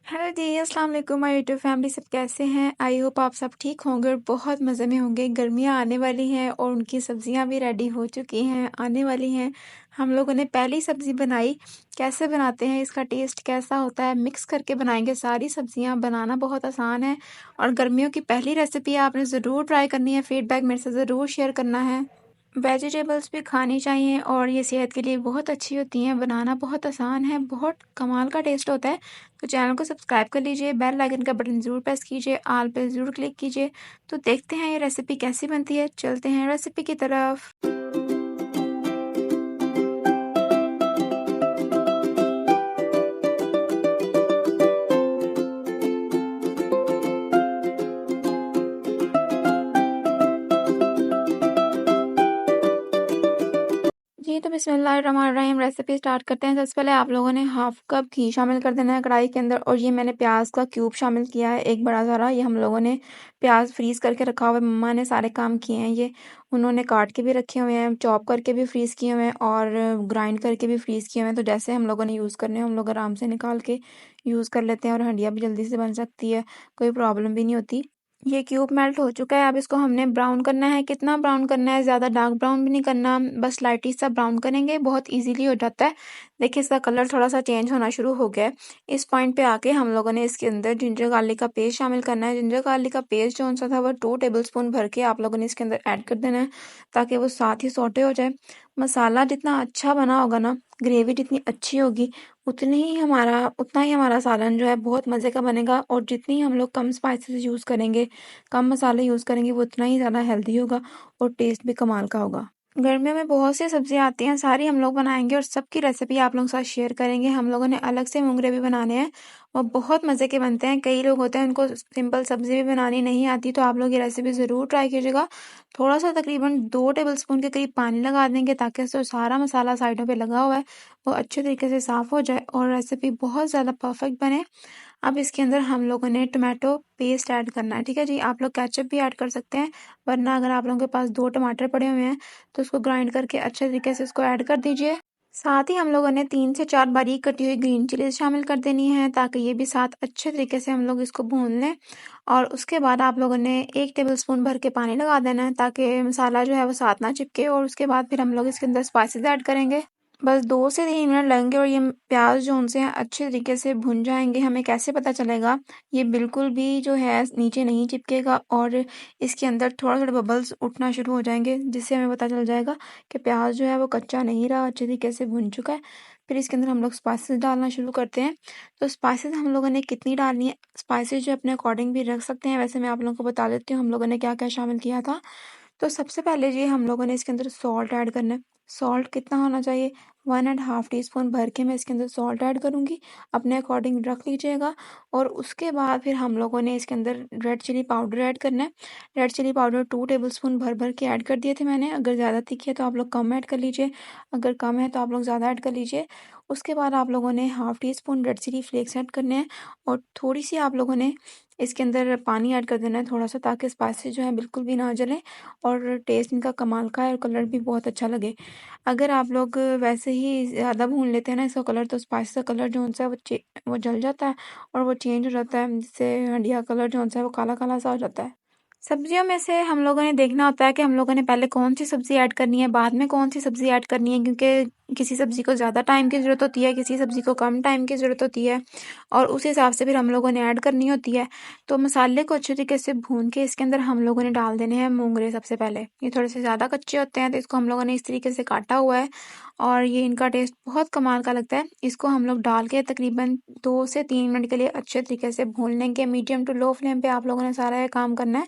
Hello जी, अस्सलाम वालेकुम my YouTube family. सब कैसे हैं? आई होप आप सब ठीक होंगे और बहुत मज़े में होंगे। गर्मियाँ आने वाली हैं और उनकी सब्जियां भी रेडी हो चुकी हैं, आने वाली हैं। हम लोगों ने पहली सब्ज़ी बनाई। कैसे बनाते हैं, इसका टेस्ट कैसा होता है, मिक्स करके बनाएंगे सारी सब्जियां। बनाना बहुत आसान है और गर्मियों की पहली रेसिपी है, आपने ज़रूर ट्राई करनी है। फीडबैक मेरे से ज़रूर शेयर करना है। वेजिटेबल्स भी खानी चाहिए और ये सेहत के लिए बहुत अच्छी होती हैं। बनाना बहुत आसान है, बहुत कमाल का टेस्ट होता है। तो चैनल को सब्सक्राइब कर लीजिए, बेल आइकन का बटन ज़रूर प्रेस कीजिए, ऑल पे ज़रूर क्लिक कीजिए। तो देखते हैं ये रेसिपी कैसी बनती है। चलते हैं रेसिपी की तरफ। जी, तो बिस्मिल्लाहिर्रहमानिर्रहीम रेसिपी स्टार्ट करते हैं। सबसे पहले आप लोगों ने हाफ़ कप घी शामिल कर देना है कढ़ाई के अंदर और ये मैंने प्याज का क्यूब शामिल किया है एक बड़ा सारा। ये हम लोगों ने प्याज फ्रीज़ करके रखा हुआ है। मम्मा ने सारे काम किए हैं ये। उन्होंने काट के भी रखे हुए हैं, चॉप करके भी फ्रीज़ किए हुए हैं और ग्राइंड करके भी फ्रीज़ किए हुए हैं। तो जैसे हम लोगों ने यूज़ करने हैं, हम लोग आराम से निकाल के यूज़ कर लेते हैं और हंडिया भी जल्दी से बन सकती है, कोई प्रॉब्लम भी नहीं होती। ये क्यूब मेल्ट हो चुका है। अब इसको हमने ब्राउन करना है। कितना ब्राउन करना है, ज़्यादा डार्क ब्राउन भी नहीं करना, बस लाइट सा ब्राउन करेंगे, बहुत इजीली हो जाता है। देखिए इसका कलर थोड़ा सा चेंज होना शुरू हो गया है। इस पॉइंट पे आके हम लोगों ने इसके अंदर जिंजर गार्लिक का पेस्ट शामिल करना है। जिंजर गार्लिक का पेस्ट जो सा था वो 2 टेबलस्पून भर के आप लोगों ने इसके अंदर ऐड कर देना है ताकि वो साथ ही सौटे हो जाए। मसाला जितना अच्छा बना होगा ना, ग्रेवी जितनी अच्छी होगी, उतना ही हमारा सालन जो है बहुत मज़े का बनेगा। और जितनी हम लोग कम स्पाइसेस यूज़ करेंगे, कम मसाले यूज़ करेंगे, वो उतना ही ज़्यादा हेल्दी होगा और टेस्ट भी कमाल का होगा। गर्मियों में बहुत सी सब्जियां आती हैं, सारी हम लोग बनाएंगे और सबकी रेसिपी आप लोगों के साथ शेयर करेंगे। हम लोगों ने अलग से मोंगरे भी बनाने हैं, वो बहुत मज़े के बनते हैं। कई लोग होते हैं उनको सिंपल सब्जी भी बनानी नहीं आती, तो आप लोग ये रेसिपी ज़रूर ट्राई कीजिएगा। थोड़ा सा तकरीबन 2 टेबलस्पून के करीब पानी लगा देंगे ताकि जो सारा मसाला साइडों पे लगा हुआ है वो अच्छे तरीके से साफ़ हो जाए और रेसिपी बहुत ज़्यादा परफेक्ट बने। अब इसके अंदर हम लोगों ने टोमेटो पेस्ट ऐड करना है, ठीक है जी। आप लोग केचप भी ऐड कर सकते हैं, वरना अगर आप लोगों के पास 2 टमाटर पड़े हुए हैं तो उसको ग्राइंड करके अच्छे तरीके से इसको ऐड कर दीजिए। साथ ही हम लोगों ने 3 से 4 बारीक कटी हुई ग्रीन चिलीज शामिल कर देनी है ताकि ये भी साथ अच्छे तरीके से हम लोग इसको भून लें। और उसके बाद आप लोगों ने 1 टेबलस्पून भर के पानी लगा देना है ताकि मसाला जो है वो साथ ना चिपके। और उसके बाद फिर हम लोग इसके अंदर स्पाइसेस ऐड करेंगे। बस 2 से 3 मिनट लगेंगे और ये प्याज जो उनसे हैं अच्छे तरीके से भुन जाएंगे। हमें कैसे पता चलेगा, ये बिल्कुल भी जो है नीचे नहीं चिपकेगा और इसके अंदर थोड़ा थोड़ा बबल्स उठना शुरू हो जाएंगे, जिससे हमें पता चल जाएगा कि प्याज जो है वो कच्चा नहीं रहा, अच्छे तरीके से भुन चुका है। फिर इसके अंदर हम लोग स्पाइसेस डालना शुरू करते हैं। तो स्पाइसेस हम लोगों ने कितनी डालनी है, स्पाइसेस जो अपने अकॉर्डिंग भी रख सकते हैं। वैसे मैं आप लोगों को बता देती हूँ हम लोगों ने क्या क्या शामिल किया था। तो सबसे पहले जी हम लोगों ने इसके अंदर सॉल्ट ऐड करना है। सॉल्ट कितना होना चाहिए, 1.5 टीस्पून भर के मैं इसके अंदर सॉल्ट ऐड करूँगी, अपने अकॉर्डिंग रख लीजिएगा। और उसके बाद फिर हम लोगों ने इसके अंदर रेड चिली पाउडर ऐड करना है। रेड चिली पाउडर 2 टेबलस्पून भर भर के ऐड कर दिए थे मैंने। अगर ज़्यादा तीखी है तो आप लोग कम ऐड कर लीजिए, अगर कम है तो आप लोग ज़्यादा ऐड कर लीजिए। उसके बाद आप लोगों ने 1/2 teaspoon red chilli flakes add करने हैं और थोड़ी सी आप लोगों ने इसके अंदर पानी ऐड कर देना है थोड़ा सा, ताकि स्पाइसेस जो है बिल्कुल भी ना जलें और टेस्ट इनका कमाल का है और कलर भी बहुत अच्छा लगे। अगर आप लोग वैसे ही ज़्यादा भून लेते हैं ना इसका कलर, तो स्पाइस का कलर जो है वो जल जाता है और वो चेंज हो जाता है, जिससे हंडिया कलर जो है वो काला काला सा हो जाता है। सब्जियों में से हम लोगों ने देखना होता है कि हम लोगों ने पहले कौन सी सब्जी ऐड करनी है, बाद में कौन सी सब्जी ऐड करनी है, क्योंकि किसी सब्जी को ज़्यादा टाइम की ज़रूरत होती है, किसी सब्जी को कम टाइम की ज़रूरत होती है और उस हिसाब से फिर हम लोगों ने ऐड करनी होती है। तो मसाले को अच्छे तरीके से भून के इसके अंदर हम लोगों ने डाल देने हैं मोंगरे। सबसे पहले ये थोड़े से ज़्यादा कच्चे होते हैं, तो इसको हम लोगों ने इस तरीके से काटा हुआ है और ये इनका टेस्ट बहुत कमाल का लगता है। इसको हम लोग डाल के तकरीबन 2 से 3 मिनट के लिए अच्छे तरीके से भून लेंगे। मीडियम टू लो फ्लेम पे आप लोगों ने सारा ये काम करना है,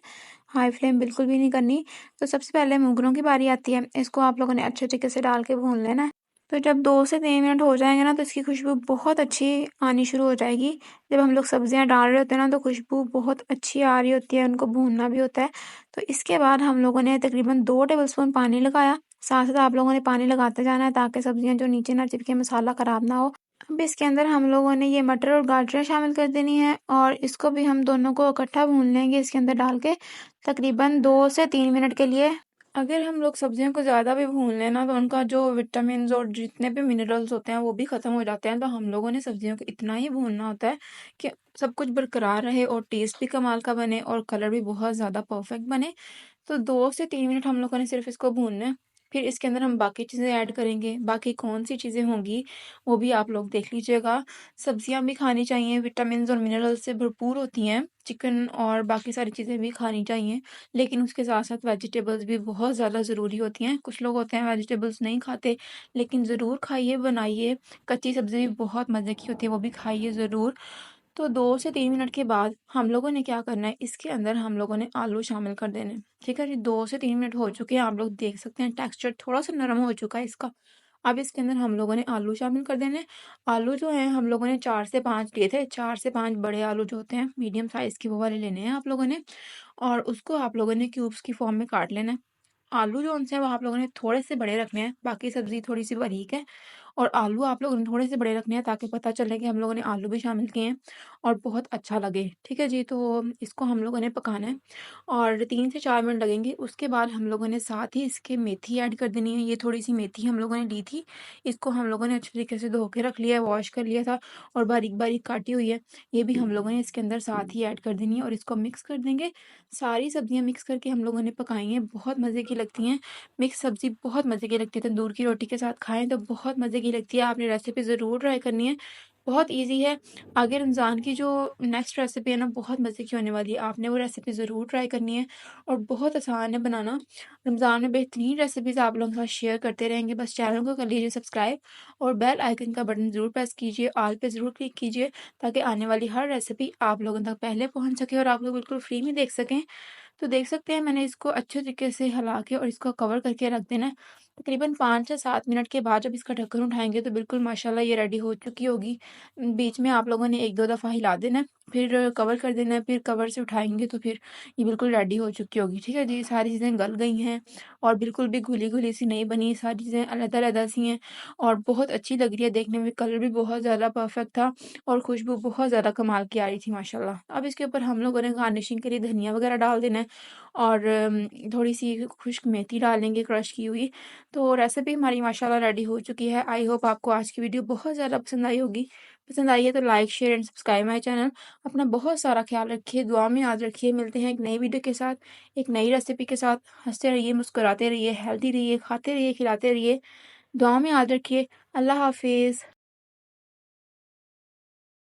हाई फ्लेम बिल्कुल भी नहीं करनी। तो सबसे पहले मोंगरों की बारी आती है, इसको आप लोगों ने अच्छे तरीके से डाल के भून लेना है। तो जब 2 से 3 मिनट हो जाएंगे ना, तो इसकी खुशबू बहुत अच्छी आनी शुरू हो जाएगी। जब हम लोग सब्जियां डाल रहे होते हैं ना, तो खुशबू बहुत अच्छी आ रही होती है, उनको भूनना भी होता है। तो इसके बाद हम लोगों ने तकरीबन 2 टेबलस्पून पानी लगाया। साथ साथ आप लोगों ने पानी लगाते जाना है ताकि सब्जियां जो नीचे ना चिपके, मसाला खराब ना हो। अब इसके अंदर हम लोगों ने ये मटर और गाजर शामिल कर देनी है और इसको भी हम दोनों को इकट्ठा भून लेंगे इसके अंदर डाल के तकरीबन 2 से 3 मिनट के लिए। अगर हम लोग सब्जियों को ज़्यादा भी भून लें ना, तो उनका जो विटामिन्स और जितने भी मिनरल्स होते हैं वो भी ख़त्म हो जाते हैं। तो हम लोगों ने सब्जियों को इतना ही भूनना होता है कि सब कुछ बरकरार रहे और टेस्ट भी कमाल का बने और कलर भी बहुत ज़्यादा परफेक्ट बने। तो 2 से 3 मिनट हम लोगों ने सिर्फ़ इसको भूनना है। फिर इसके अंदर हम बाकी चीज़ें ऐड करेंगे। बाकी कौन-सी चीज़ें होंगी, वो भी आप लोग देख लीजिएगा। सब्जियाँ भी खानी चाहिए, विटामिन्स और मिनरल्स से भरपूर होती हैं। चिकन और बाकी सारी चीज़ें भी खानी चाहिए, लेकिन उसके साथ-साथ वेजिटेबल्स भी बहुत ज़्यादा ज़रूरी होती हैं। कुछ लोग होते हैं वेजिटेबल्स नहीं खाते, लेकिन ज़रूर खाइए, बनाइए। कच्ची सब्ज़ी भी बहुत मज़े की होती है, वो भी खाइए ज़रूर। तो 2 से 3 मिनट के बाद हम लोगों ने क्या करना है, इसके अंदर हम लोगों ने आलू शामिल कर देने हैं। ठीक है जी, 2 से 3 मिनट हो चुके हैं, आप लोग देख सकते हैं टेक्सचर थोड़ा-सा नरम हो चुका है इसका। अब इसके अंदर हम लोगों ने आलू शामिल कर देने हैं। आलू जो हैं हम लोगों ने 4 से 5 लिए थे, 4 से 5 बड़े आलू जो होते हैं मीडियम साइज़ के वो वाले लेने हैं आप लोगों ने, और उसको आप लोगों ने क्यूब्स की फॉर्म में काट लेना है। आलू जो उनसे वो आप लोगों ने थोड़े से बड़े रखने हैं, बाकी सब्ज़ी थोड़ी-सी बारीक है, और आलू आप लोगों ने थोड़े से बड़े रखने हैं ताकि पता चले कि हम लोगों ने आलू भी शामिल किए हैं और बहुत अच्छा लगे। ठीक है जी? तो इसको हम लोगों ने पकाना है और 3 से 4 मिनट लगेंगे। उसके बाद हम लोगों ने साथ ही इसके मेथी ऐड कर देनी है। ये थोड़ी-सी मेथी हम लोगों ने ली थी, इसको हम लोगों ने अच्छे तरीके से धो के रख लिया है, वॉश कर लिया था और बारीक-बारीक काटी हुई है। ये भी हम लोगों ने इसके अंदर साथ ही ऐड कर देनी है और इसको मिक्स कर देंगे। सारी सब्जियाँ मिक्स करके हम लोगों ने पकाई हैं, बहुत मज़े की लगती हैं। मिक्स सब्ज़ी बहुत मज़े की लगती है, तंदूर की रोटी के साथ खाएँ तो बहुत मज़े की लगती है। आपने रेसिपी ज़रूर ट्राई करनी है, बहुत ईज़ी है। आगे रमज़ान की जो नेक्स्ट रेसिपी है ना, बहुत मज़े की होने वाली है। आपने वो रेसिपी ज़रूर ट्राई करनी है और बहुत आसान है बनाना। रमज़ान में बेहतरीन रेसिपीज़ आप लोगों के साथ शेयर करते रहेंगे। बस चैनल को कर लीजिए सब्सक्राइब और बेल आइकन का बटन ज़रूर प्रेस कीजिए, ऑल पे ज़रूर क्लिक कीजिए ताकि आने वाली हर रेसिपी आप लोगों तक पहले पहुँच सके और आप लोग बिल्कुल फ्री में देख सकें। तो देख सकते हैं मैंने इसको अच्छे तरीके से हिला के और इसको कवर करके रख देना है। तकरीबन 5 से 7 मिनट के बाद जब इसका ढक्कन उठाएँगे तो बिल्कुल माशाल्लाह ये रेडी हो चुकी होगी। बीच में आप लोगों ने 1-2 दफ़ा हिला देना है, फिर कवर कर देना है, फिर कवर से उठाएँगे तो फिर ये बिल्कुल रेडी हो चुकी होगी। ठीक है जी? सारी चीज़ें गल गई हैं और बिल्कुल भी घुली-घुली सी नहीं बनी, सारी चीज़ें अलग-अलग सी हैं और बहुत अच्छी लग रही है देखने में, कलर भी बहुत ज़्यादा परफेक्ट था और खुशबू बहुत ज़्यादा कमाल की आ रही थी माशाल्लाह। अब इसके ऊपर हम लोगों ने गार्निशिंग के लिए धनिया वगैरह डाल देना है और थोड़ी-सी खुश्क मेथी डालेंगे क्रश की हुई। तो रेसिपी हमारी माशाल्लाह रेडी हो चुकी है। आई होप आपको आज की वीडियो बहुत ज़्यादा पसंद आई होगी। पसंद आई है तो like, share and subscribe my channel. अपना बहुत सारा ख़्याल रखिए, दुआ में याद रखिए। मिलते हैं एक नई वीडियो के साथ, एक नई रेसिपी के साथ। हँसते रहिए, मुस्कुराते रहिए, हेल्दी रहिए, खाते रहिए, खिलाते रहिए। दुआ में याद रखिए। अल्लाह हाफ़िज़।